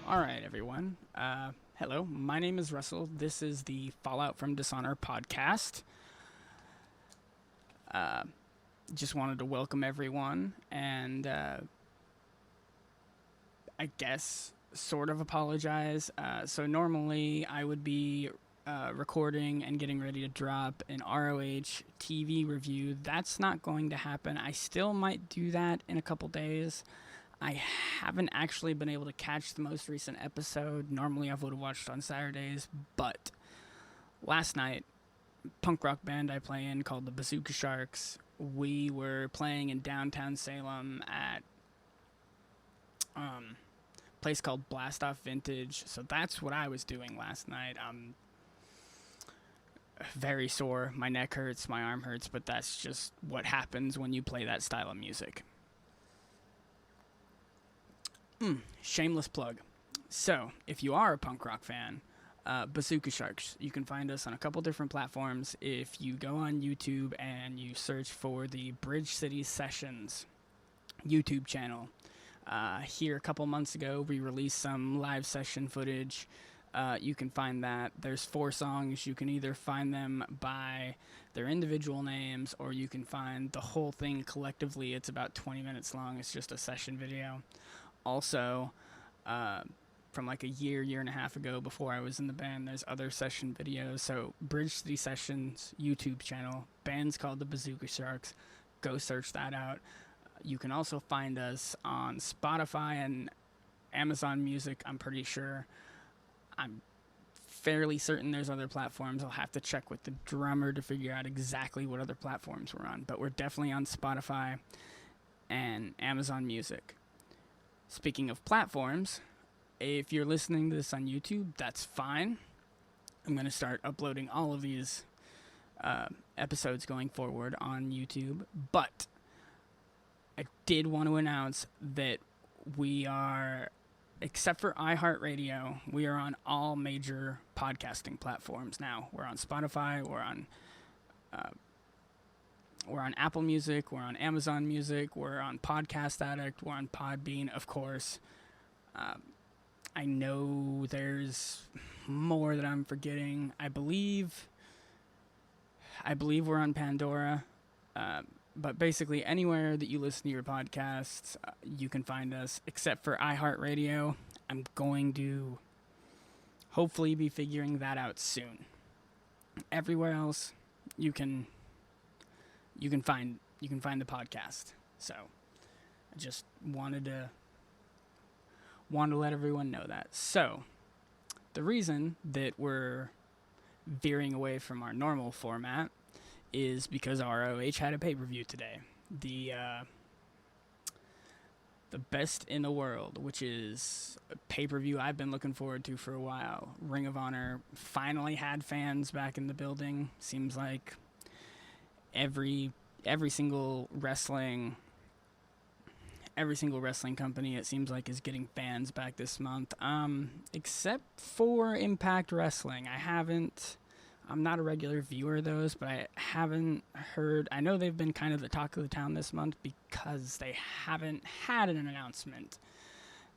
Alright, everyone. Hello, my name is Russell. This is the Fallout from Dishonor podcast. Just wanted to welcome everyone and I guess sort of apologize. So normally I would be recording and getting ready to drop an ROH TV review. That's not going to happen. I still might do that in a couple days. I haven't actually been able to catch the most recent episode. Normally I would have watched on Saturdays, but last night, punk rock band I play in called the Bazooka Sharks, we were playing in downtown Salem at a place called Blast Off Vintage. So that's what I was doing last night. I'm very sore. My neck hurts, my arm hurts, but that's just what happens when you play that style of music. Shameless plug. So, if you are a punk rock fan, Bazooka Sharks, you can find us on a couple different platforms. If you go on YouTube and you search for the Bridge City Sessions YouTube channel, here a couple months ago we released some live session footage. You can find that. There's 4 songs. You can either find them by their individual names or you can find the whole thing collectively. It's about 20 minutes long. It's just a session video. Also, from like a year and a half ago before I was in the band, there's other session videos. So Bridge City Sessions YouTube channel, band's called the Bazooka Sharks. Go search that out. You can also find us on Spotify and Amazon Music, I'm pretty sure. I'm fairly certain there's other platforms. I'll have to check with the drummer to figure out exactly what other platforms we're on. But we're definitely on Spotify and Amazon Music. Speaking of platforms, if you're listening to this on YouTube, that's fine. I'm going to start uploading all of these episodes going forward on YouTube. But I did want to announce that we are, except for iHeartRadio, we are on all major podcasting platforms now. We're on Spotify, we're on Apple Music, we're on Amazon Music, we're on Podcast Addict, we're on Podbean, of course. I know there's more that I'm forgetting. I believe we're on Pandora. But basically anywhere that you listen to your podcasts, you can find us, except for iHeartRadio. I'm going to hopefully be figuring that out soon. Everywhere else, you can find the podcast. So I just wanted to let everyone know that. So the reason that we're veering away from our normal format is because ROH had a pay-per-view today. The best in the world, which is a pay-per-view I've been looking forward to for a while. Ring of Honor finally had fans back in the building. Seems like every single wrestling company, it seems like, is getting fans back this month. Except for Impact Wrestling. I'm not a regular viewer of those, but I haven't heard. I know they've been kind of the talk of the town this month because they haven't had an announcement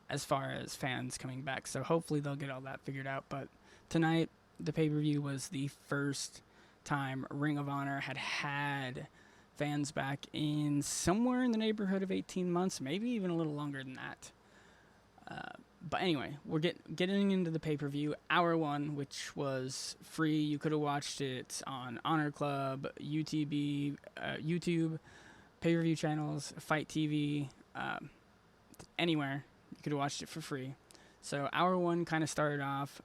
as far as fans coming back. So hopefully they'll get all that figured out. But tonight, the pay-per-view was the first time Ring of Honor had fans back in somewhere in the neighborhood of 18 months, maybe even a little longer than that. But anyway, we're getting into the pay-per-view. Hour 1, which was free. You could have watched it on Honor Club, YouTube, pay-per-view channels, Fight TV, anywhere. You could have watched it for free. So Hour 1 kind of started off.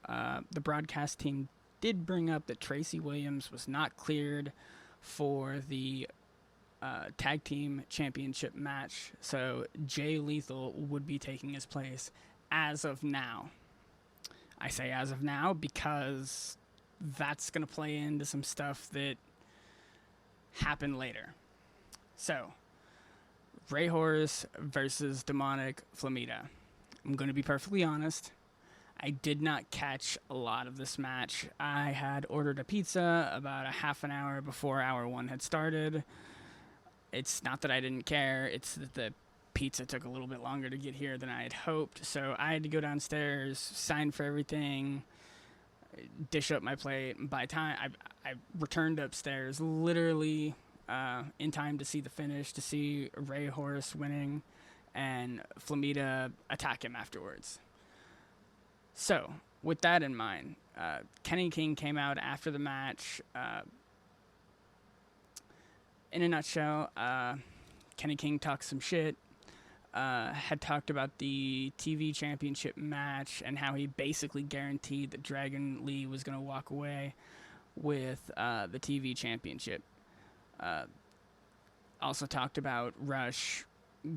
The broadcast team did bring up that Tracy Williams was not cleared for the Tag Team Championship match. So Jay Lethal would be taking his place. As of now. I say as of now because that's going to play into some stuff that happened later. So, Ray Horus versus Demonic Flamita. I'm going to be perfectly honest. I did not catch a lot of this match. I had ordered a pizza about a half an hour before hour 1 had started. It's not that I didn't care, it's that the pizza took a little bit longer to get here than I had hoped. So I had to go downstairs, sign for everything, dish up my plate. By the time I returned upstairs, literally in time to see the finish, to see Ray Horus winning and Flamita attack him afterwards. So, with that in mind, Kenny King came out after the match. In a nutshell, Kenny King talked some shit, had talked about the TV championship match and how he basically guaranteed that Dragon Lee was going to walk away with the TV championship. Also talked about Rush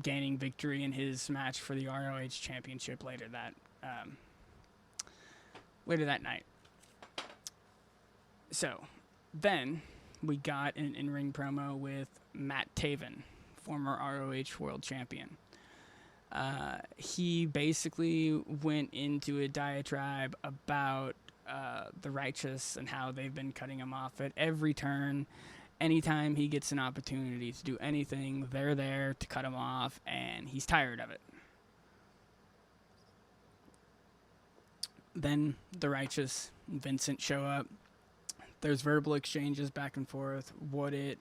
gaining victory in his match for the ROH championship later that night. So, then we got an in-ring promo with Matt Taven, former ROH world champion. He basically went into a diatribe about the Righteous and how they've been cutting him off at every turn. Anytime he gets an opportunity to do anything, they're there to cut him off, and he's tired of it. Then the Righteous and Vincent show up. There's verbal exchanges back and forth. What it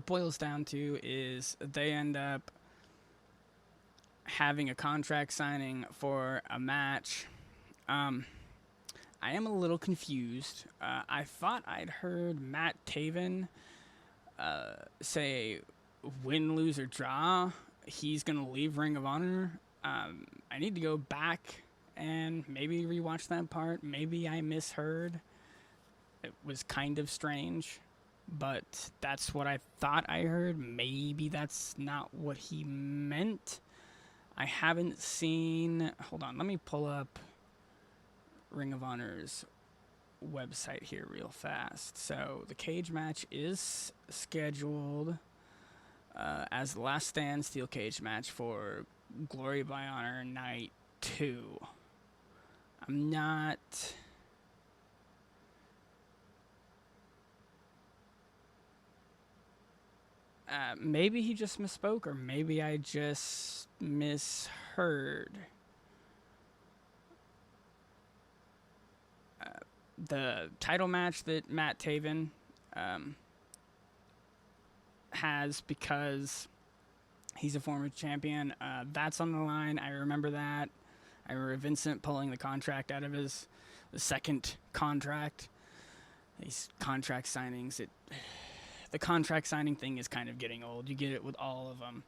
boils down to is they end up having a contract signing for a match. I am a little confused. I thought I'd heard Matt Taven say win, lose, or draw, he's going to leave Ring of Honor. I need to go back and maybe rewatch that part. Maybe I misheard. It was kind of strange, but that's what I thought I heard. Maybe that's not what he meant. I haven't seen... Hold on, let me pull up Ring of Honor's website here real fast. So the cage match is scheduled as the Last Stand Steel Cage match for Glory by Honor Night 2. I'm not... maybe he just misspoke, or maybe I just misheard. The title match that Matt Taven has, because he's a former champion, that's on the line. I remember that. I remember Vincent pulling the contract out of the second contract. These contract signings, the contract signing thing is kind of getting old. You get it with all of them.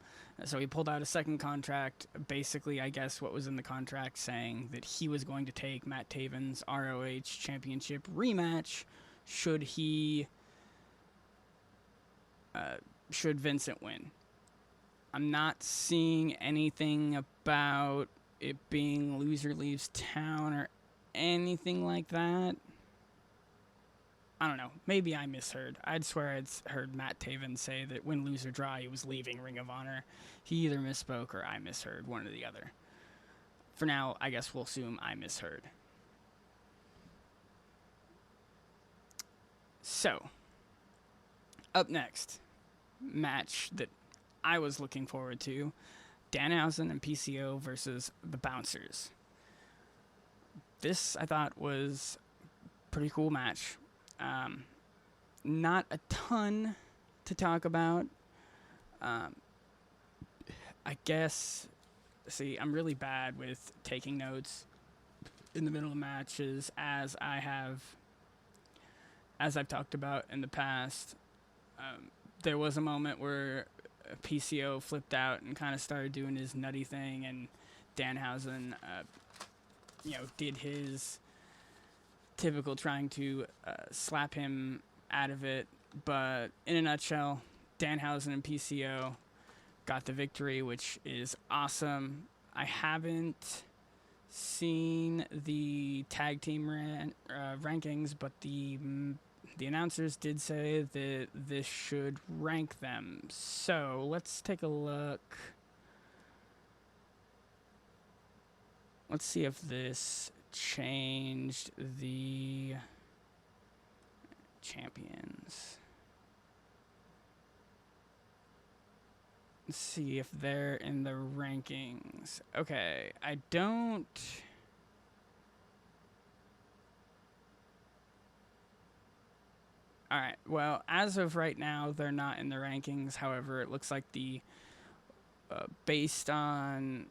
So he pulled out a second contract. Basically, I guess what was in the contract saying that he was going to take Matt Taven's ROH Championship rematch should Vincent win. I'm not seeing anything about it being loser leaves town or anything like that. I don't know. Maybe I misheard. I'd swear I'd heard Matt Taven say that win, lose, or draw, he was leaving Ring of Honor. He either misspoke or I misheard, one or the other. For now, I guess we'll assume I misheard. So, up next, match that I was looking forward to, Danhausen and PCO versus the Bouncers. This, I thought, was a pretty cool match. Not a ton to talk about. I guess, see, I'm really bad with taking notes in the middle of matches, as I've talked about in the past. There was a moment where PCO flipped out and kind of started doing his nutty thing, and Danhausen, did his typical trying to slap him out of it. But in a nutshell, Danhausen and PCO got the victory, which is awesome. I haven't seen the tag team rankings, but the announcers did say that this should rank them. So let's take a look. Let's see if this changed the champions. Let's see if they're in the rankings. Okay, I don't... Alright, well, as of right now, they're not in the rankings. However, it looks like based on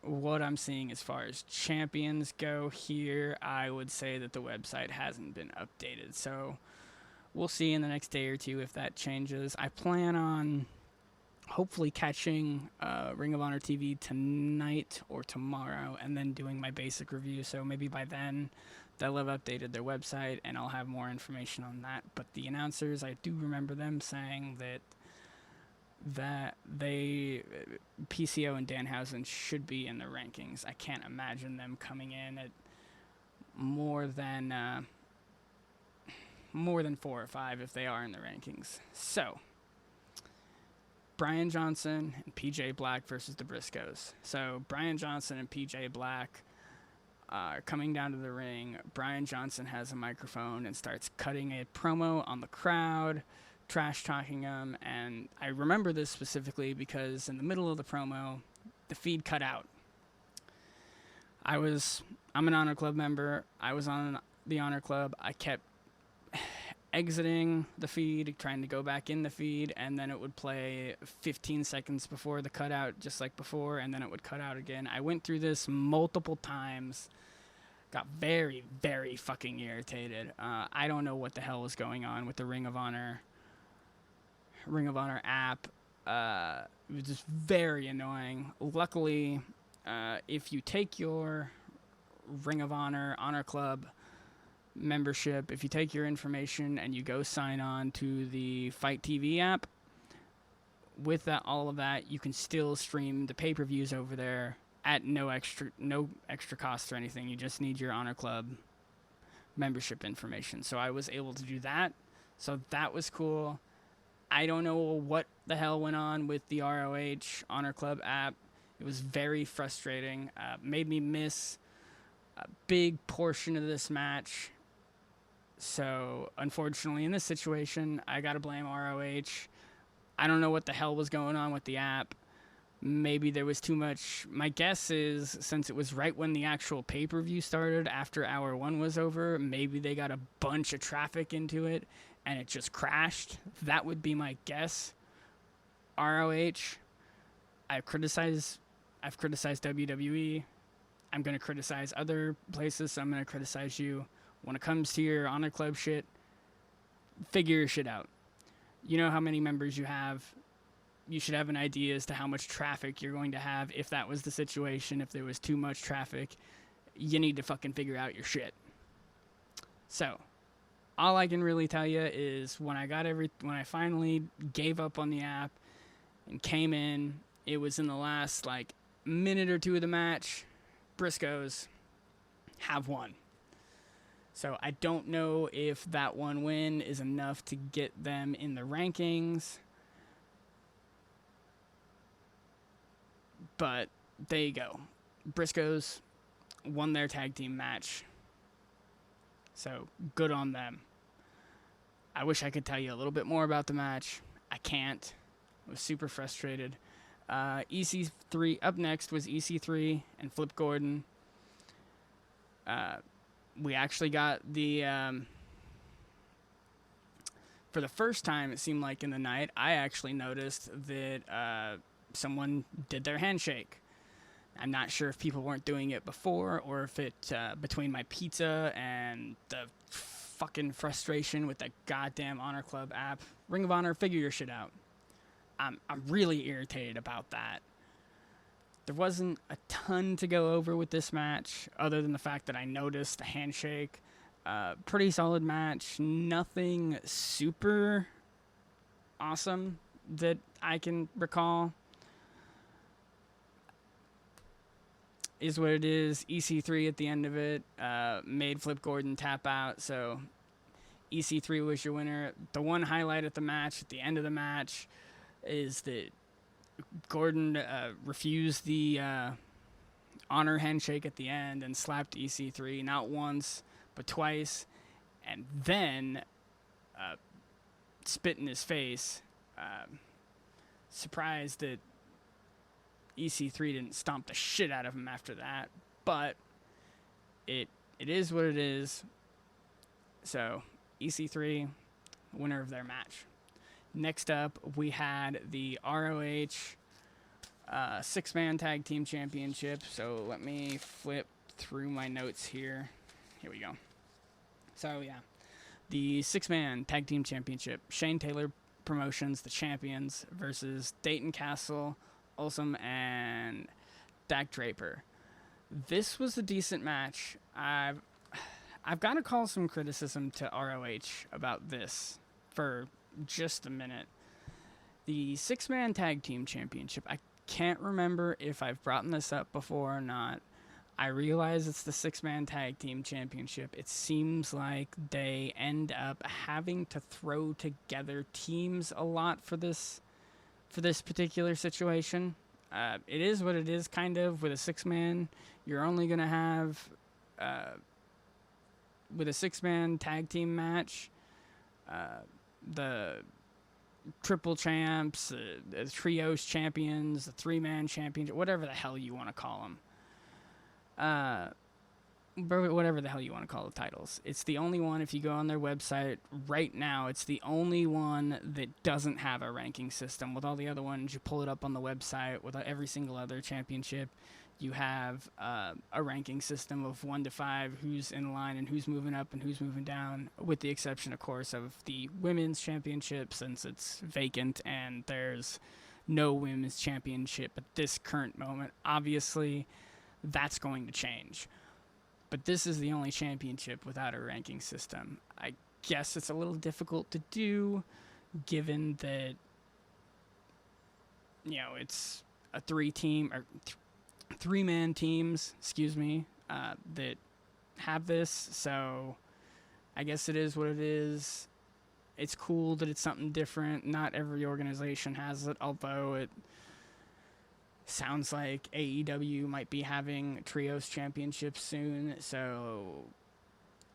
what I'm seeing as far as champions go here, I would say that the website hasn't been updated. So we'll see in the next day or two if that changes. I plan on hopefully catching Ring of Honor TV tonight or tomorrow and then doing my basic review. So maybe by then they'll have updated their website and I'll have more information on that. But the announcers, I do remember them saying that they PCO and Danhausen should be in the rankings. I can't imagine them coming in at more than 4 or 5 if they are in the rankings. So Brian Johnson and PJ Black versus the Briscoes. So Brian Johnson and PJ Black are coming down to the ring. Brian Johnson has a microphone and starts cutting a promo on the crowd, trash talking them, and I remember this specifically because in the middle of the promo, the feed cut out. I'm an Honor Club member. I was on the Honor Club. I kept exiting the feed, trying to go back in the feed, and then it would play 15 seconds before the cutout, just like before, and then it would cut out again. I went through this multiple times, got very, very fucking irritated. I don't know what the hell was going on with the Ring of Honor app. It was just very annoying. Luckily, if you take your Ring of Honor Club membership, if you take your information and you go sign on to the Fight TV app, with that, all of that, you can still stream the pay-per-views over there at no extra cost or anything. You just need your Honor Club membership information. So I was able to do that. So that was cool. I don't know what the hell went on with the ROH Honor Club app. It was very frustrating. Made me miss a big portion of this match. So, unfortunately, in this situation, I gotta blame ROH. I don't know what the hell was going on with the app. Maybe there was too much. My guess is, since it was right when the actual pay-per-view started, after hour 1 was over, maybe they got a bunch of traffic into it, and it just crashed. That would be my guess. ROH, I've criticized WWE. I'm going to criticize other places, so I'm going to criticize you. When it comes to your Honor Club shit, figure your shit out. You know how many members you have. You should have an idea as to how much traffic you're going to have if that was the situation. If there was too much traffic, you need to fucking figure out your shit. So, all I can really tell you is when I finally gave up on the app and came in, it was in the last minute or two of the match. Briscoes have won. So I don't know if that one win is enough to get them in the rankings. But there you go. Briscoes won their tag team match. So good on them. I wish I could tell you a little bit more about the match. I can't. I was super frustrated. EC3, up next was EC3 and Flip Gordon. We actually got for the first time, it seemed like in the night, I actually noticed that someone did their handshake. I'm not sure if people weren't doing it before or if it, between my pizza and the fucking frustration with the goddamn Honor Club app. Ring of Honor, figure your shit out. I'm really irritated about that. There wasn't a ton to go over with this match, other than the fact that I noticed the handshake. Pretty solid match. Nothing super awesome that I can recall. Is what it is. EC3 at the end of it made Flip Gordon tap out, so EC3 was your winner. The one highlight at the match, at the end of the match, is that Gordon refused the honor handshake at the end and slapped EC3 not once but twice, and then spit in his face. Surprised that EC3 didn't stomp the shit out of him after that, but it is what it is. So EC3, winner of their match. Next up, we had the ROH 6-man Tag Team Championship. So let me flip through my notes here. Here we go. So yeah, the 6-man Tag Team Championship. Shane Taylor Promotions, the champions, versus Dayton Castle, Olsum, and Dak Draper. This was a decent match. I've got to call some criticism to ROH about this for just a minute. The 6-man Tag Team Championship, I can't remember if I've brought this up before or not. I realize it's the 6-man Tag Team Championship. It seems like they end up having to throw together teams a lot for this particular situation. It is what it is, kind of. With a 6-man, you're only going to have, with a 6-man tag team match, the triple champs, the trios champions, the 3-man championship, whatever the hell you want to call them. Whatever the hell you want to call the titles. It's the only one, if you go on their website right now, it's the only one that doesn't have a ranking system. With all the other ones, you pull it up on the website. With every single other championship, you have a ranking system of 1 to 5, who's in line and who's moving up and who's moving down, with the exception, of course, of the women's championship, since it's vacant and there's no women's championship at this current moment. Obviously, that's going to change. But this is the only championship without a ranking system. I guess it's a little difficult to do, given that, you know, it's a 3-man teams, that have this. So I guess it is what it is. It's cool that it's something different. Not every organization has it, although it sounds like AEW might be having trios championships soon, so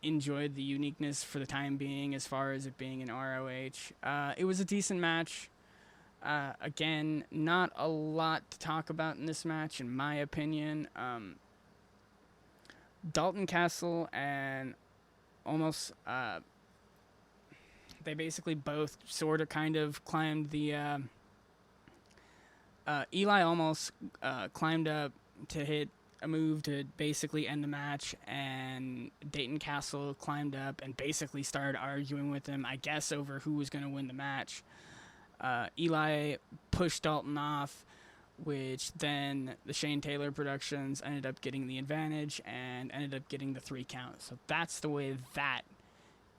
enjoyed the uniqueness for the time being as far as it being in ROH. It was a decent match. Again, not a lot to talk about in this match, in my opinion. Dalton Castle and almost, they basically both sort of kind of climbed the, Eli almost climbed up to hit a move to basically end the match, and Dayton Castle climbed up and basically started arguing with him, I guess, over who was going to win the match. Eli pushed Dalton off, which then the Shane Taylor Productions ended up getting the advantage and ended up getting the 3 count. So that's the way that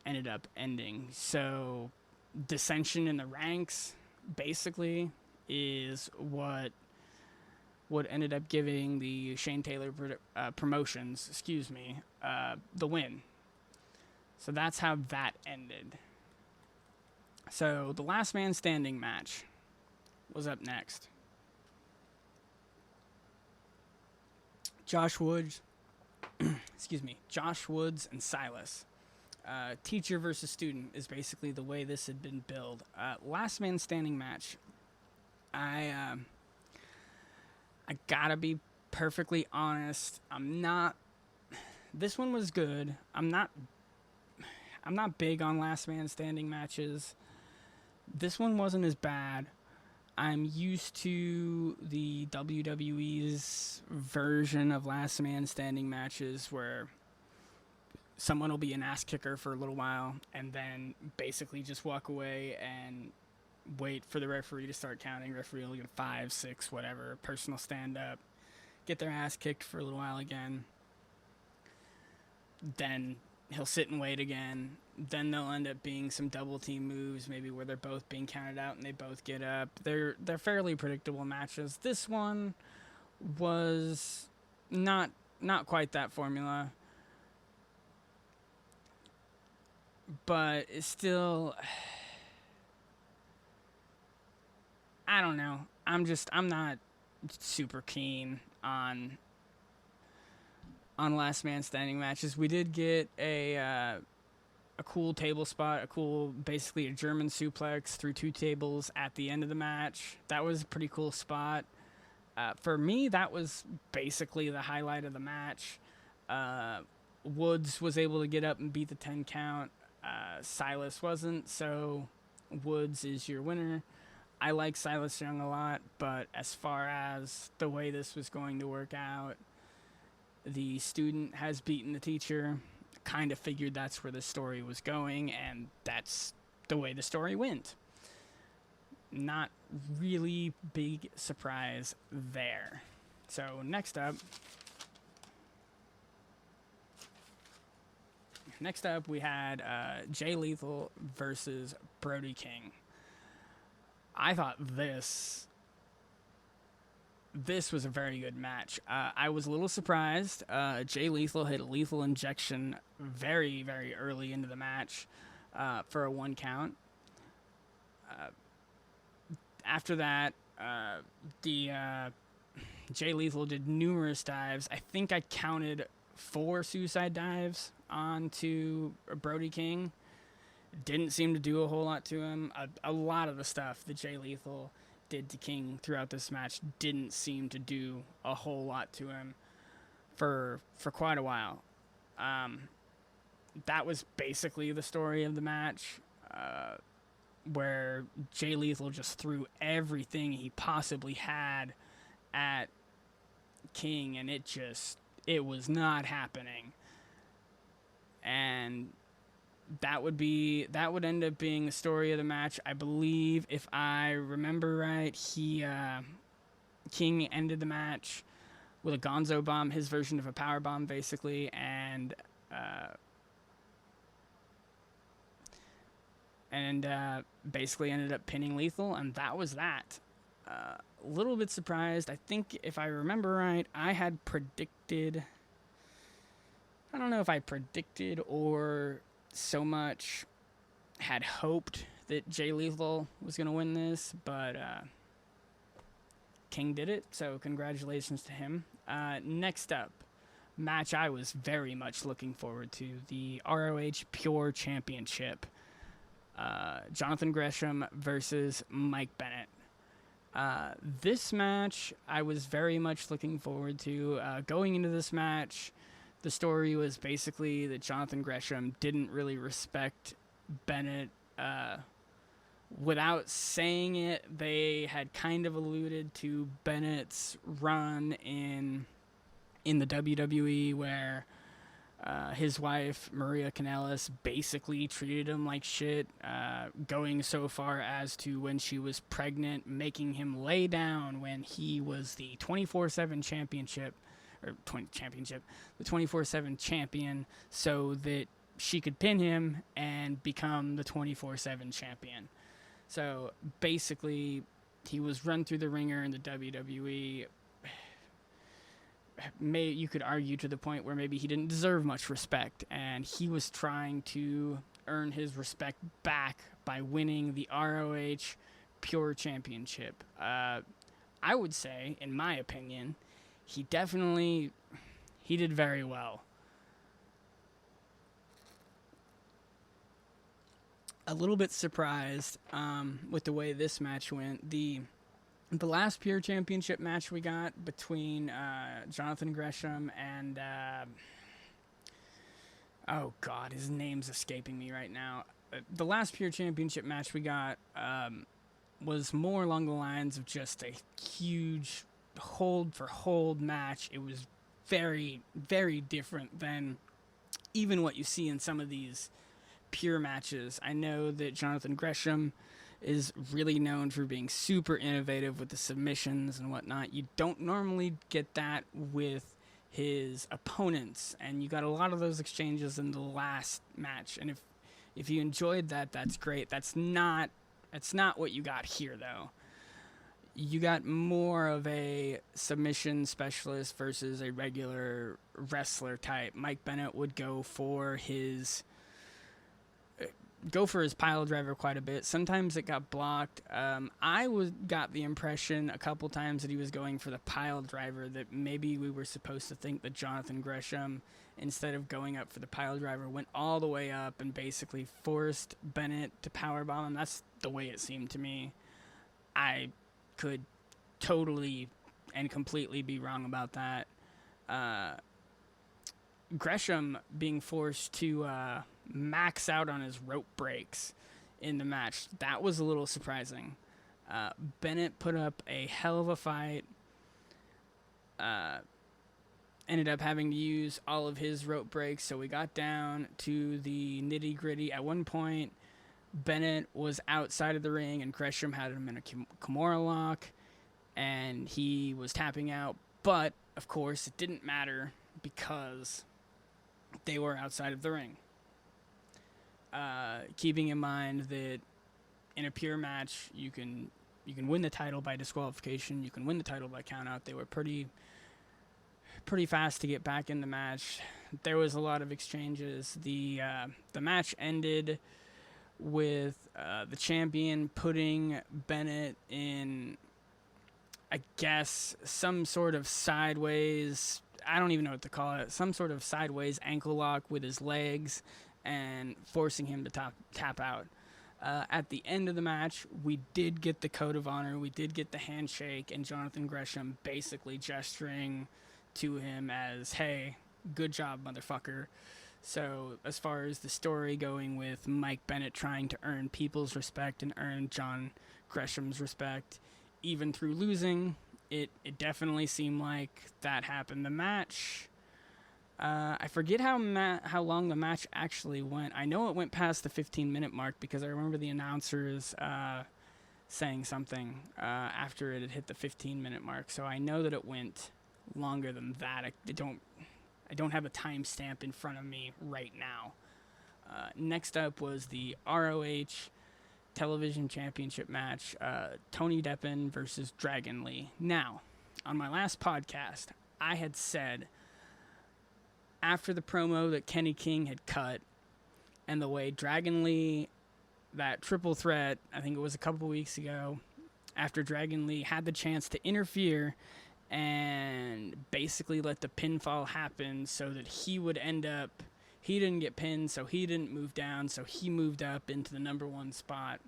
ended up ending. So dissension in the ranks, basically, is what ended up giving the Shane Taylor Promotions, the win. So that's how that ended. So the last man standing match was up next. Josh Woods and Silas. Teacher versus student is basically the way this had been billed. Last man standing match. I gotta be perfectly honest. This one was good. I'm not big on last man standing matches. This one wasn't as bad. I'm used to the WWE's version of last man standing matches where someone will be an ass kicker for a little while and then basically just walk away and wait for the referee to start counting. Referee will get 5, 6, whatever, personal stand-up, get their ass kicked for a little while again. Then he'll sit and wait again. Then there'll end up being some double team moves, maybe where they're both being counted out and they both get up. They're fairly predictable matches. This one was not quite that formula, but it's still, I don't know. I'm not super keen on on last man standing matches. We did get a cool table spot, basically a German suplex through 2 tables at the end of the match. That was a pretty cool spot. For me, that was basically the highlight of the match. Woods was able to get up and beat the 10 count. Silas wasn't, so Woods is your winner. I like Silas Young a lot, but as far as the way this was going to work out, the student has beaten the teacher. Kind of figured that's where the story was going, and that's the way the story went. Not really big surprise there. So next up we had Jay Lethal versus Brody King. I thought this was a very good match. I was a little surprised. Jay Lethal hit a lethal injection very, very early into the match for a 1 count. After that, Jay Lethal did numerous dives. I think I counted 4 suicide dives onto Brody King. Didn't seem to do a whole lot to him. A lot of the stuff that Jay Lethal did to King throughout this match didn't seem to do a whole lot to him for quite a while. That was basically the story of the match, where Jay Lethal just threw everything he possibly had at King, and it was not happening. And that would end up being the story of the match. I believe, if I remember right, King ended the match with a Gonzo bomb, his version of a power bomb, basically, and basically ended up pinning Lethal, and that was that. A little bit surprised. I think, if I remember right, I had predicted... I don't know if I predicted or so much had hoped that Jay Lethal was going to win this, but King did it, so congratulations to him. Next up, match I was very much looking forward to, the ROH Pure Championship. Jonathan Gresham versus Mike Bennett. This match I was very much looking forward to. Going into this match, the story was basically that Jonathan Gresham didn't really respect Bennett. Without saying it, they had kind of alluded to Bennett's run in the WWE, where his wife, Maria Kanellis, basically treated him like shit, going so far as to, when she was pregnant, making him lay down when he was the 24/7 championship, the 24/7 champion, so that she could pin him and become the 24/7 champion. So basically, he was run through the ringer in the WWE. You could argue to the point where maybe he didn't deserve much respect, and he was trying to earn his respect back by winning the ROH Pure Championship. I would say, in my opinion, he did very well. A little bit surprised with the way this match went. The last Pure Championship match we got between Jonathan Gresham and oh god, his name's escaping me right now. The last Pure Championship match we got was more along the lines of just a huge hold for hold match. It was very, very different than even what you see in some of these Pure matches. I know that Jonathan Gresham is really known for being super innovative with the submissions and whatnot. You don't normally get that with his opponents, and you got a lot of those exchanges in the last match. And if you enjoyed that, that's great. That's not what you got here, though. You got more of a submission specialist versus a regular wrestler type. Mike Bennett would go for his go for his pile driver quite a bit. Sometimes it got blocked. Got the impression a couple times that he was going for the pile driver, that maybe we were supposed to think that Jonathan Gresham, instead of going up for the pile driver, went all the way up and basically forced Bennett to powerbomb him. That's the way it seemed to me. I could totally and completely be wrong about that. Gresham being forced to max out on his rope breaks in the match, that was a little surprising. Bennett put up a hell of a fight. Ended up having to use all of his rope breaks, so we got down to the nitty gritty. At one point, Bennett was outside of the ring and Gresham had him in a Kimura lock and he was tapping out, but of course it didn't matter because they were outside of the ring. Keeping in mind that in a pure match, you can win the title by disqualification, you can win the title by countout. They were pretty fast to get back in the match. There was a lot of exchanges. The match ended with the champion putting Bennett in, I guess, some sort of sideways, I don't even know what to call it, some sort of sideways ankle lock with his legs and forcing him to tap out. At the end of the match, we did get the code of honor, we did get the handshake, and Jonathan Gresham basically gesturing to him as, hey, good job, motherfucker. So as far as the story going with Mike Bennett trying to earn people's respect and earn John Gresham's respect, even through losing, it definitely seemed like that happened. The match, I forget how long the match actually went. I know it went past the 15-minute mark because I remember the announcers saying something after it had hit the 15-minute mark. So I know that it went longer than that. I don't have a timestamp in front of me right now. Next up was the ROH Television Championship match, Tony Deppen versus Dragon Lee. Now, on my last podcast, I had said, after the promo that Kenny King had cut, and the way Dragon Lee, that triple threat, I think it was a couple weeks ago, after Dragon Lee had the chance to interfere and basically let the pinfall happen so that he would end up, he didn't get pinned, so he didn't move down, so he moved up into the number one spot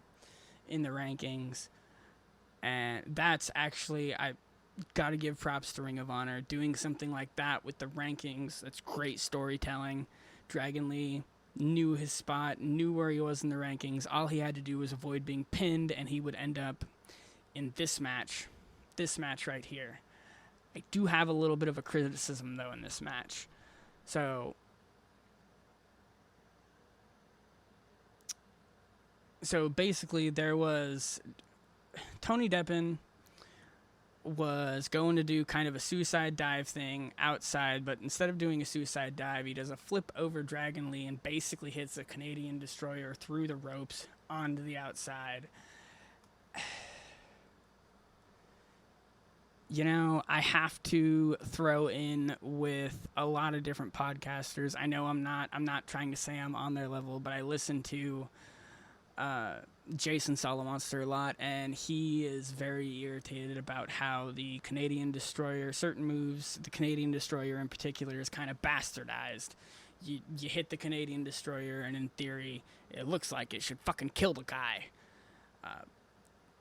in the rankings. And that's actually, I got to give props to Ring of Honor, doing something like that with the rankings. That's great storytelling. Dragon Lee knew his spot, knew where he was in the rankings. All he had to do was avoid being pinned, and he would end up in this match right here. I do have a little bit of a criticism, though, in this match. So basically, there was Tony Deppen was going to do kind of a suicide dive thing outside, but instead of doing a suicide dive, he does a flip over Dragon Lee and basically hits a Canadian Destroyer through the ropes onto the outside. You know, I have to throw in with a lot of different podcasters. I know I'm not trying to say I'm on their level, but I listen to Jason Solomonster a lot, and he is very irritated about how the Canadian Destroyer, certain moves, the Canadian Destroyer in particular, is kind of bastardized. You hit the Canadian Destroyer, and in theory, it looks like it should fucking kill the guy.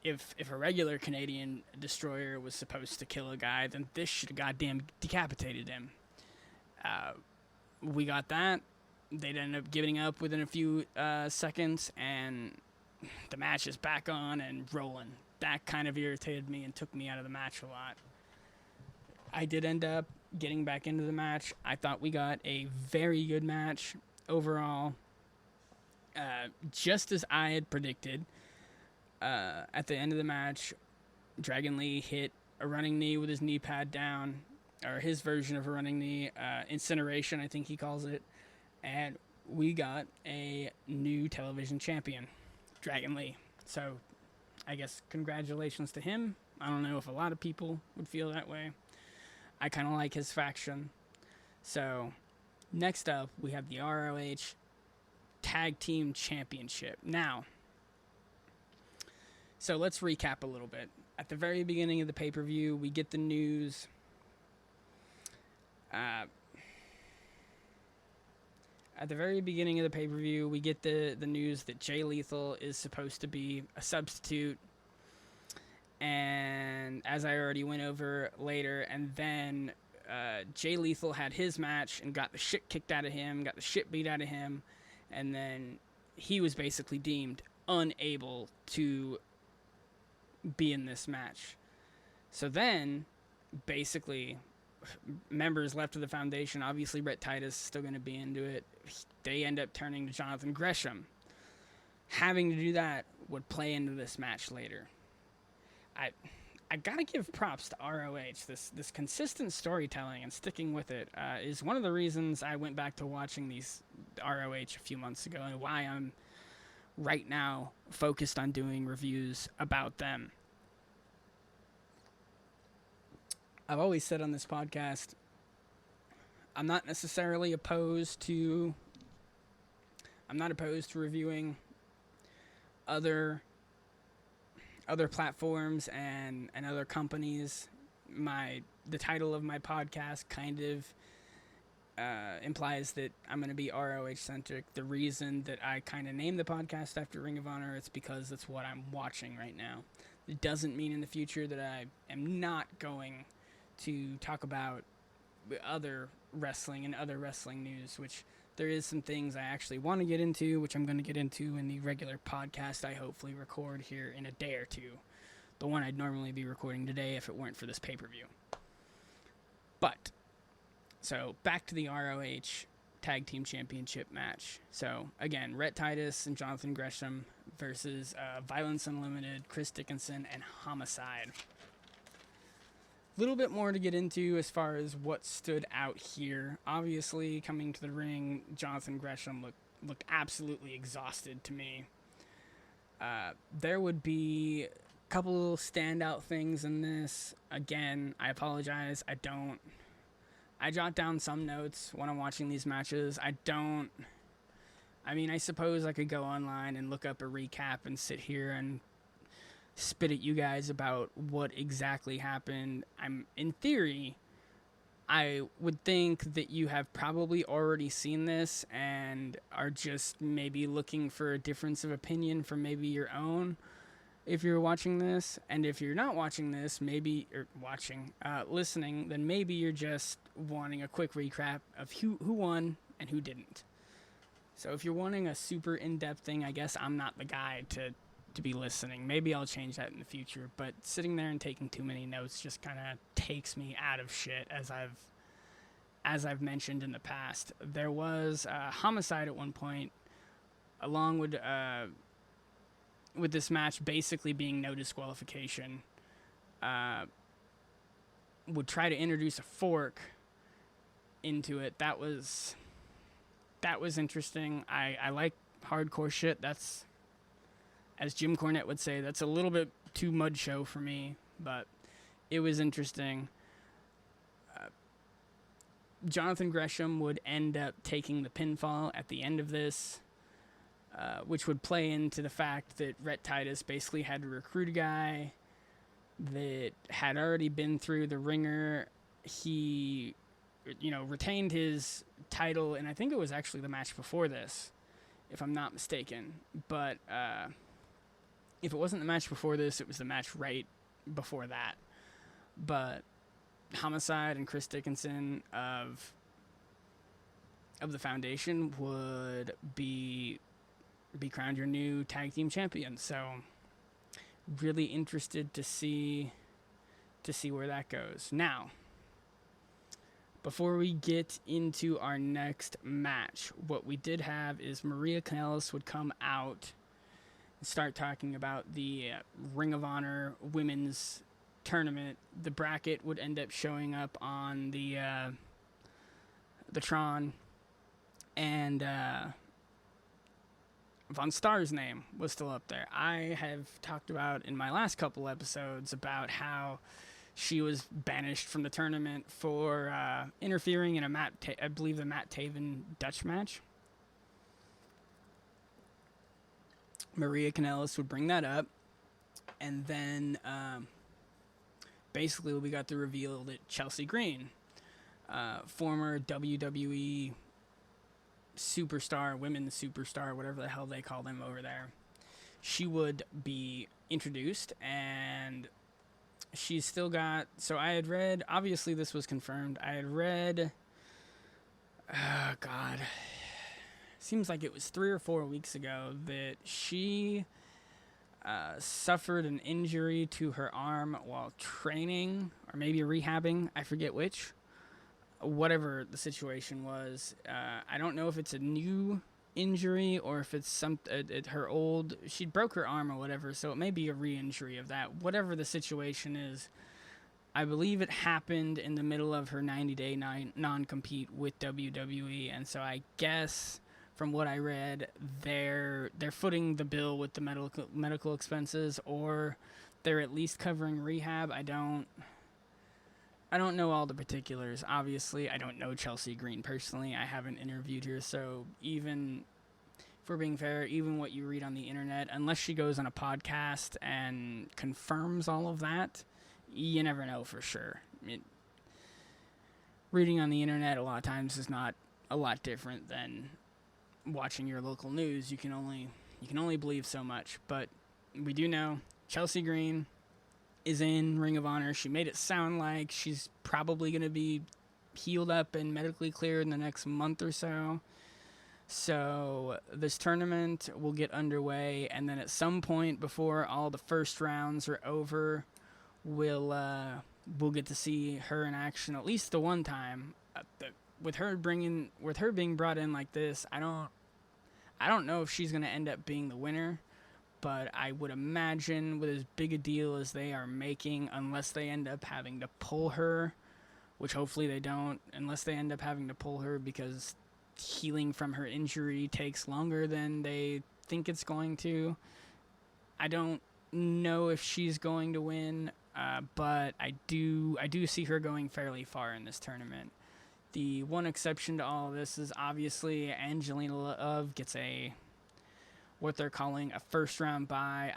If a regular Canadian Destroyer was supposed to kill a guy, then this should have goddamn decapitated him. We got that. They'd end up giving up within a few seconds, and the match is back on and rolling. That kind of irritated me and took me out of the match a lot. I did end up getting back into the match. I thought we got a very good match overall. Just as I had predicted, at the end of the match, Dragon Lee hit a running knee with his knee pad down, or his version of a running knee, incineration, I think he calls it. And we got a new television champion, Dragon Lee. So I guess congratulations to him. I don't know if a lot of people would feel that way. I kind of like his faction. So next up, we have the ROH Tag Team Championship. Now, so let's recap a little bit. At the very beginning of the pay-per-view, we get the news. At the very beginning of the pay-per-view, we get the news that Jay Lethal is supposed to be a substitute. And as I already went over later, and then Jay Lethal had his match and got the shit kicked out of him, got the shit beat out of him, and then he was basically deemed unable to be in this match. So then, basically, members left of the Foundation, obviously Rhett Titus is still going to be into it, they end up turning to Jonathan Gresham. Having to do that would play into this match later. I gotta give props to ROH. This consistent storytelling and sticking with it is one of the reasons I went back to watching these ROH a few months ago, and why I'm right now focused on doing reviews about them. I've always said on this podcast, I'm not opposed to reviewing other platforms and other companies. The title of my podcast kind of implies that I'm going to be ROH centric. The reason that I kind of named the podcast after Ring of Honor, it's because that's what I'm watching right now. It doesn't mean in the future that I am not going to talk about other wrestling and other wrestling news, which there is some things I actually want to get into, which I'm going to get into in the regular podcast I hopefully record here in a day or two. The one I'd normally be recording today if it weren't for this pay-per-view. But, so, back to the ROH Tag Team Championship match. So, again, Rhett Titus and Jonathan Gresham versus Violence Unlimited, Chris Dickinson, and Homicide. A little bit more to get into as far as what stood out here. Obviously, coming to the ring, Jonathan Gresham looked absolutely exhausted to me. There would be a couple standout things in this. Again, I apologize. I jot down some notes when I'm watching these matches. I suppose I could go online and look up a recap and sit here and spit at you guys about what exactly happened. In theory, I would think that you have probably already seen this and are just maybe looking for a difference of opinion from maybe your own if you're watching this. And if you're not watching this, listening, then maybe you're just wanting a quick recap of who won and who didn't. So if you're wanting a super in-depth thing, I guess I'm not the guy to be listening. Maybe I'll change that in the future, but sitting there and taking too many notes just kind of takes me out of shit, as I've mentioned in the past. There was Homicide at one point, along with this match basically being no disqualification, would try to introduce a fork into it. That was interesting. I like hardcore shit. That's, as Jim Cornette would say, that's a little bit too mud show for me, but it was interesting. Jonathan Gresham would end up taking the pinfall at the end of this, which would play into the fact that Rhett Titus basically had to recruit a guy that had already been through the ringer. He, retained his title, and I think it was actually the match before this, if I'm not mistaken. But if it wasn't the match before this, it was the match right before that. But Homicide and Chris Dickinson of the Foundation would be crowned your new tag team champion. So really interested to see where that goes. Now, before we get into our next match, what we did have is Maria Kanellis would come out and start talking about the Ring of Honor women's tournament. The bracket would end up showing up on the Tron, and Von Starr's name was still up there. I have talked about in my last couple episodes about how she was banished from the tournament for interfering in I believe the Matt Taven Dutch match. Maria Kanellis would bring that up, and then basically we got the reveal that Chelsea Green, former WWE superstar, women's superstar, whatever the hell they call them over there, she would be introduced, and she's still got... So I had read, obviously this was confirmed, I had read, God, seems like it was 3 or 4 weeks ago that she suffered an injury to her arm while training, or maybe rehabbing, I forget which. Whatever the situation was, I don't know if it's a new injury or if it's her old... She broke her arm or whatever, so it may be a re-injury of that. Whatever the situation is, I believe it happened in the middle of her 90-day non-compete with WWE, and so I guess from what I read, they're footing the bill with the medical expenses, or they're at least covering rehab. I don't know all the particulars. Obviously, I don't know Chelsea Green personally. I haven't interviewed her, so even, if we're being fair, even what you read on the internet, unless she goes on a podcast and confirms all of that, you never know for sure. Reading on the internet a lot of times is not a lot different than watching your local news. You can only believe so much, but we do know Chelsea Green is in Ring of Honor. She made it sound like she's probably going to be healed up and medically cleared in the next month or so. So this tournament will get underway, and then at some point before all the first rounds are over, we'll get to see her in action at least the one time. With her being brought in like this, I don't know if she's going to end up being the winner. But I would imagine with as big a deal as they are making, unless they end up having to pull her, which hopefully they don't, unless they end up having to pull her because healing from her injury takes longer than they think it's going to. I don't know if she's going to win, but I do see her going fairly far in this tournament. The one exception to all of this is obviously Angelina Love gets what they're calling a first round bye.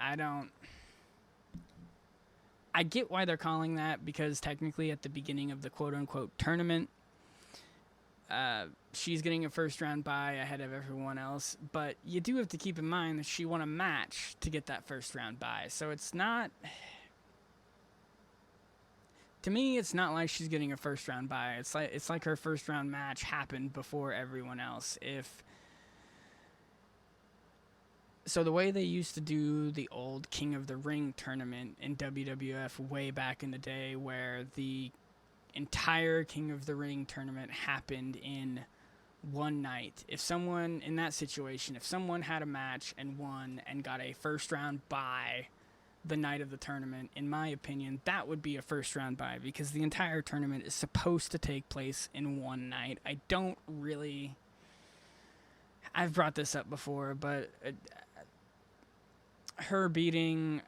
I get why they're calling that, because technically at the beginning of the quote unquote tournament, she's getting a first round bye ahead of everyone else, but you do have to keep in mind that she won a match to get that first round bye. So it's not, to me, it's not like she's getting a first round bye. It's like her first round match happened before everyone else. So the way they used to do the old King of the Ring tournament in WWF way back in the day, where the entire King of the Ring tournament happened in one night. If someone, in that situation, if someone had a match and won and got a first round bye the night of the tournament, in my opinion, that would be a first round bye, because the entire tournament is supposed to take place in one night. I've brought this up before, but her beating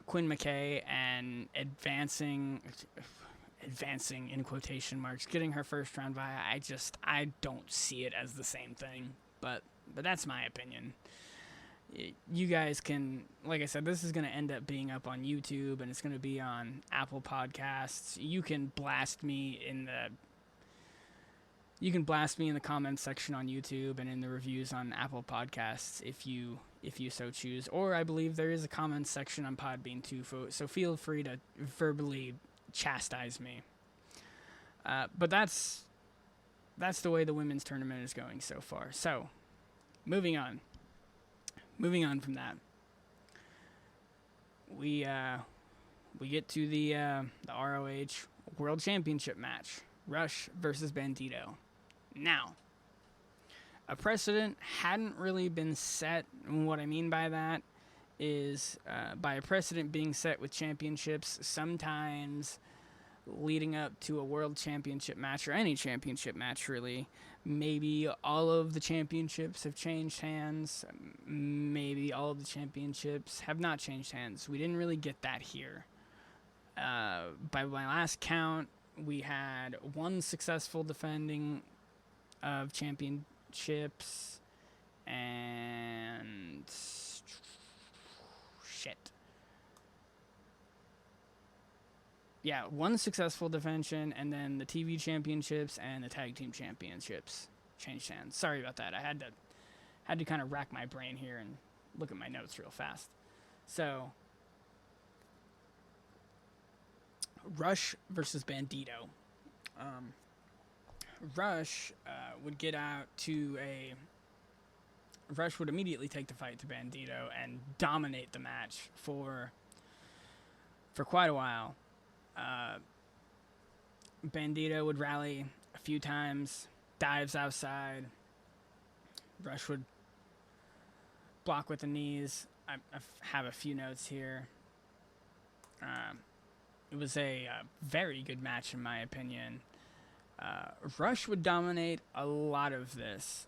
Quinn McKay and advancing in quotation marks, getting her first round bye, I don't see it as the same thing. But that's my opinion. You guys can, like I said, this is going to end up being up on YouTube, and it's going to be on Apple Podcasts. You can blast me in the comments section on YouTube and in the reviews on Apple Podcasts if you so choose. Or I believe there is a comments section on Podbean too, so feel free to verbally chastise me. But that's the way the women's tournament is going so far. So, moving on from that, we get to the ROH World Championship match, Rush versus Bandito. Now, a precedent hadn't really been set, and what I mean by that is by a precedent being set with championships, sometimes leading up to a world championship match, or any championship match really, maybe all of the championships have changed hands, maybe all of the championships have not changed hands. We didn't really get that here. By my last count, we had one successful defending of championships, and Yeah, one successful defension, and then the TV championships and the tag team championships changed hands. Sorry about that. I had to kind of rack my brain here and look at my notes real fast. So, Rush versus Bandito. Rush would immediately take the fight to Bandito and dominate the match for quite a while. Bandito would rally a few times, dives outside. Rush would block with the knees. I have a few notes here. It was a very good match in my opinion. Rush would dominate a lot of this.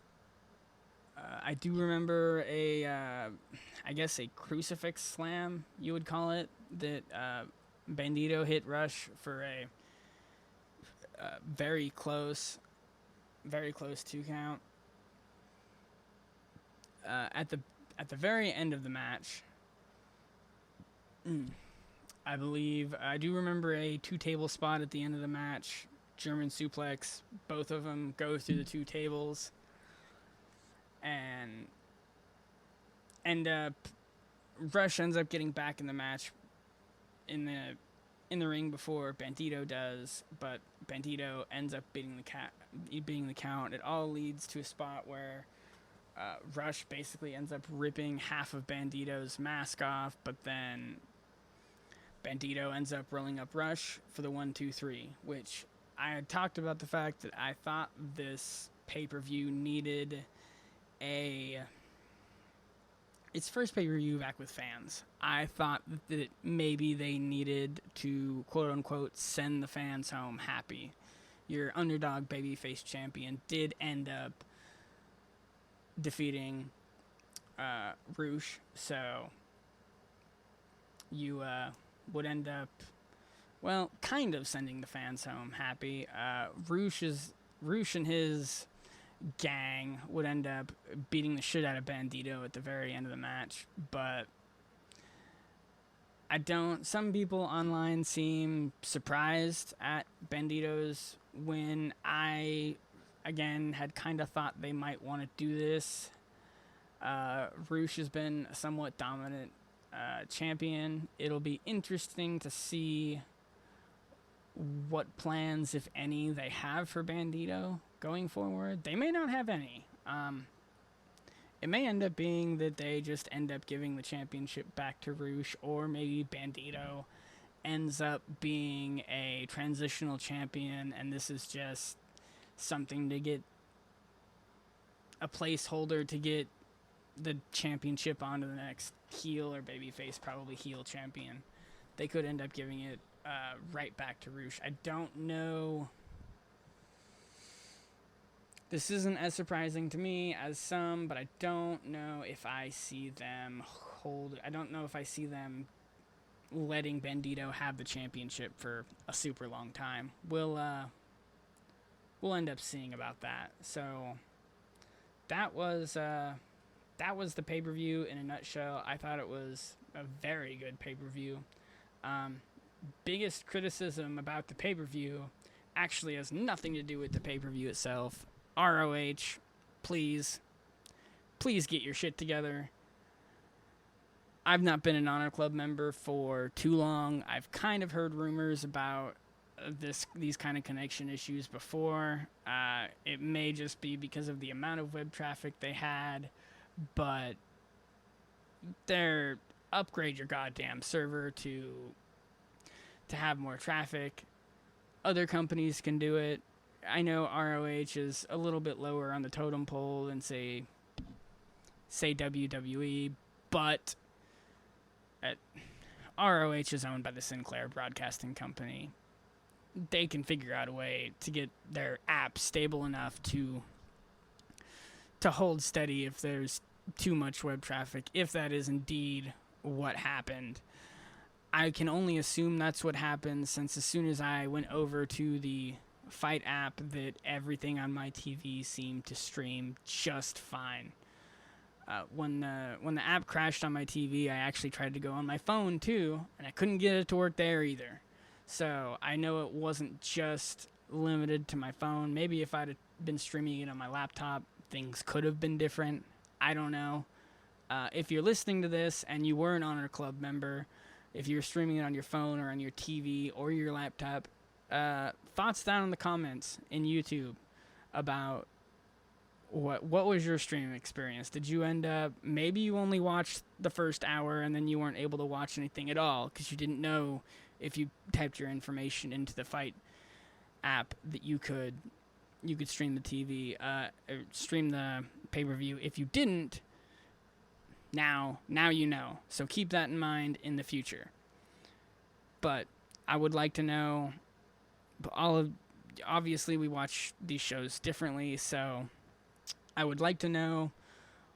I do remember I guess a crucifix slam, you would call it, that Bandito hit Rush for a very close 2 count. At the very end of the match, I do remember a 2-table spot at the end of the match. German suplex. Both of them go through the 2 tables, and Rush ends up getting back in the match in the ring before Bandito does, but Bandito ends up beating the count. It all leads to a spot where Rush basically ends up ripping half of Bandito's mask off, but then Bandito ends up rolling up Rush for the 1-2-3, which I had talked about the fact that I thought this pay-per-view needed its first pay-per-view back with fans. I thought that maybe they needed to, quote-unquote, send the fans home happy. Your underdog babyface champion did end up defeating Roosh, so you would end up, well, kind of sending the fans home happy. Roosh and his gang would end up beating the shit out of Bandito at the very end of the match, but some people online seem surprised at Bandito's win. I, again, had kind of thought they might want to do this. Roosh has been a somewhat dominant champion. It'll be interesting to see what plans, if any, they have for Bandito going forward. They may not have any. It may end up being that they just end up giving the championship back to Roosh, or maybe Bandito ends up being a transitional champion, and this is just something to get a placeholder to get the championship onto the next heel or babyface, probably heel champion. They could end up giving it right back to Roosh. I don't know. This isn't as surprising to me as some, but I don't know if I see them letting Bandito have the championship for a super long time. We'll end up seeing about that. So that was the pay-per-view in a nutshell. I thought it was a very good pay-per-view. Biggest criticism about the pay-per-view actually has nothing to do with the pay-per-view itself. ROH, please get your shit together. I've not been an Honor Club member for too long. I've kind of heard rumors about these kind of connection issues before. It may just be because of the amount of web traffic they had, but upgrade your goddamn server to have more traffic. Other companies can do it. I know ROH is a little bit lower on the totem pole than say WWE, but ROH is owned by the Sinclair Broadcasting Company. They can figure out a way to get their app stable enough to hold steady if there's too much web traffic, if that is indeed what happened. I can only assume that's what happened, since as soon as I went over to the Fight app, that everything on my TV seemed to stream just fine. When the app crashed on my TV, I actually tried to go on my phone too, and I couldn't get it to work there either. So I know it wasn't just limited to my phone. Maybe if I'd been streaming it on my laptop, things could have been different. I don't know. If you're listening to this and you were an Honor Club member, if you're streaming it on your phone or on your TV or your laptop, thoughts down in the comments in YouTube about what was your streaming experience. Did you end up, maybe you only watched the first hour and then you weren't able to watch anything at all because you didn't know if you typed your information into the Fight app that you could stream the TV, or stream the pay-per-view. If you didn't, now you know. So keep that in mind in the future. But I would like to know, obviously we watch these shows differently, so I would like to know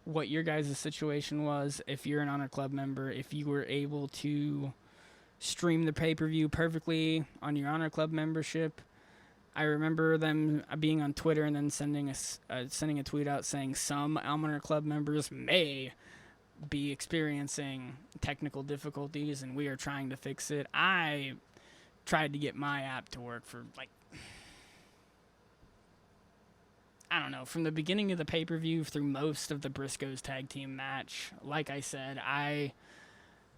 what your guys' situation was if you're an Honor Club member, if you were able to stream the pay-per-view perfectly on your Honor Club membership. I remember them being on Twitter and then sending a tweet out saying some Honor Club members may be experiencing technical difficulties and we are trying to fix it. I tried to get my app to work for I don't know, from the beginning of the pay-per-view through most of the Briscoes tag team match. Like I said, I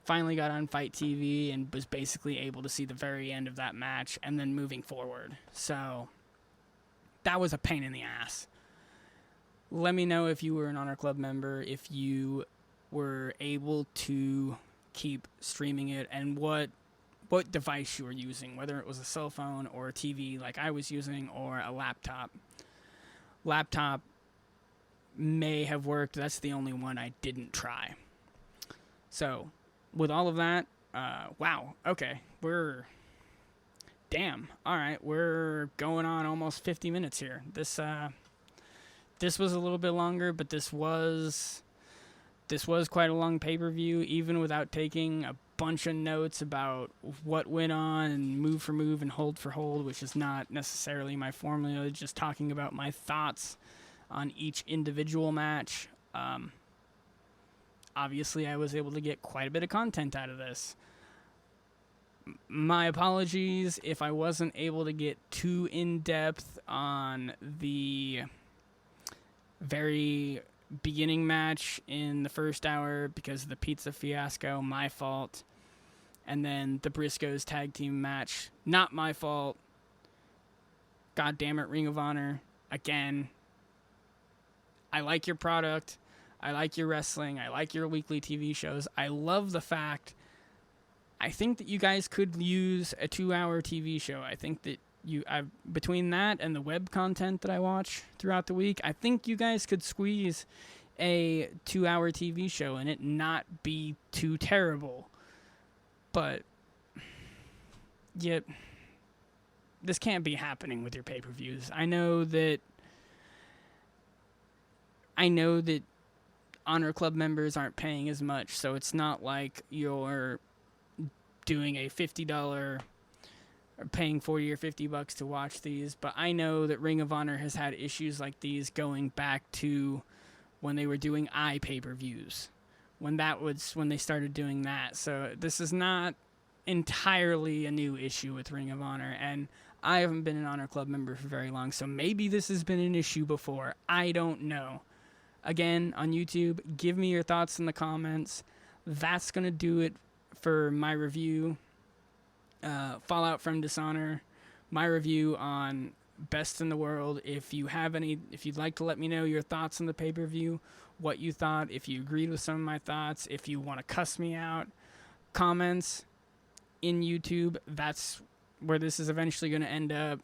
finally got on Fight TV and was basically able to see the very end of that match and then moving forward. So that was a pain in the ass. Let me know if you were an Honor Club member, if you were able to keep streaming it, and what device you were using, whether it was a cell phone or a TV like I was using or a laptop. Laptop may have worked. That's the only one I didn't try. So with all of that, wow, okay, all right, we're going on almost 50 minutes here. This was a little bit longer, but this was quite a long pay-per-view, even without taking a bunch of notes about what went on and move for move and hold for hold, which is not necessarily my formula, just talking about my thoughts on each individual match. Obviously, I was able to get quite a bit of content out of this. My apologies if I wasn't able to get too in-depth on the very beginning match in the first hour because of the pizza fiasco, my fault. And then the Briscoes tag team match, not my fault. God damn it, Ring of Honor. Again, I like your product. I like your wrestling. I like your weekly TV shows. I love the fact, I think that you guys could use a 2-hour TV show. I think that between that and the web content that I watch throughout the week, I think you guys could squeeze a 2-hour TV show and it not be too terrible. But yet, this can't be happening with your pay-per-views. I know that Honor Club members aren't paying as much, so it's not like you're doing a $50 or paying $40 or $50 to watch these, but I know that Ring of Honor has had issues like these going back to when they were doing pay-per-views, when they started doing that. So this is not entirely a new issue with Ring of Honor, and I haven't been an Honor Club member for very long, so maybe this has been an issue before. I don't know. Again, on YouTube, give me your thoughts in the comments. That's going to do it for my review. Fallout from Dishonor, my review on Best in the World. If you'd like to let me know your thoughts on the pay-per-view, what you thought, if you agreed with some of my thoughts, if you want to cuss me out, comments in YouTube, that's where this is eventually going to end up.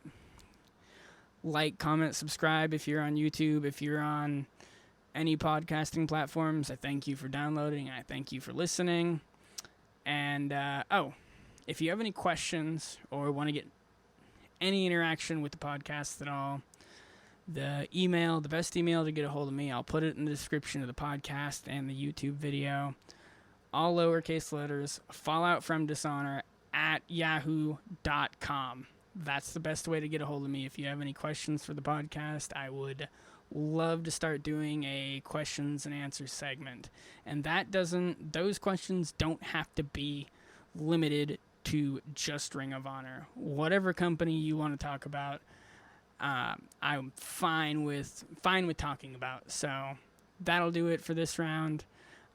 Like, comment, subscribe if you're on YouTube, if you're on any podcasting platforms. I thank you for downloading. I thank you for listening. And, if you have any questions or want to get any interaction with the podcast at all, the best email to get a hold of me, I'll put it in the description of the podcast and the YouTube video. All lowercase letters, falloutfromdishonor@yahoo.com. That's the best way to get a hold of me. If you have any questions for the podcast, I would love to start doing a questions and answers segment. And those questions don't have to be limited to just Ring of Honor. Whatever company you want to talk about, I'm fine with talking about. So that'll do it for this round.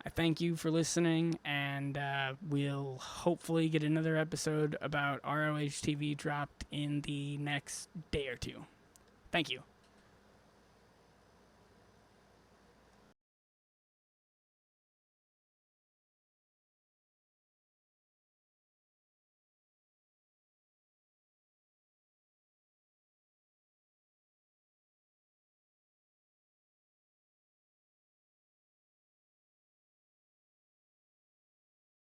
I thank you for listening, and we'll hopefully get another episode about ROH TV dropped in the next day or two. Thank you.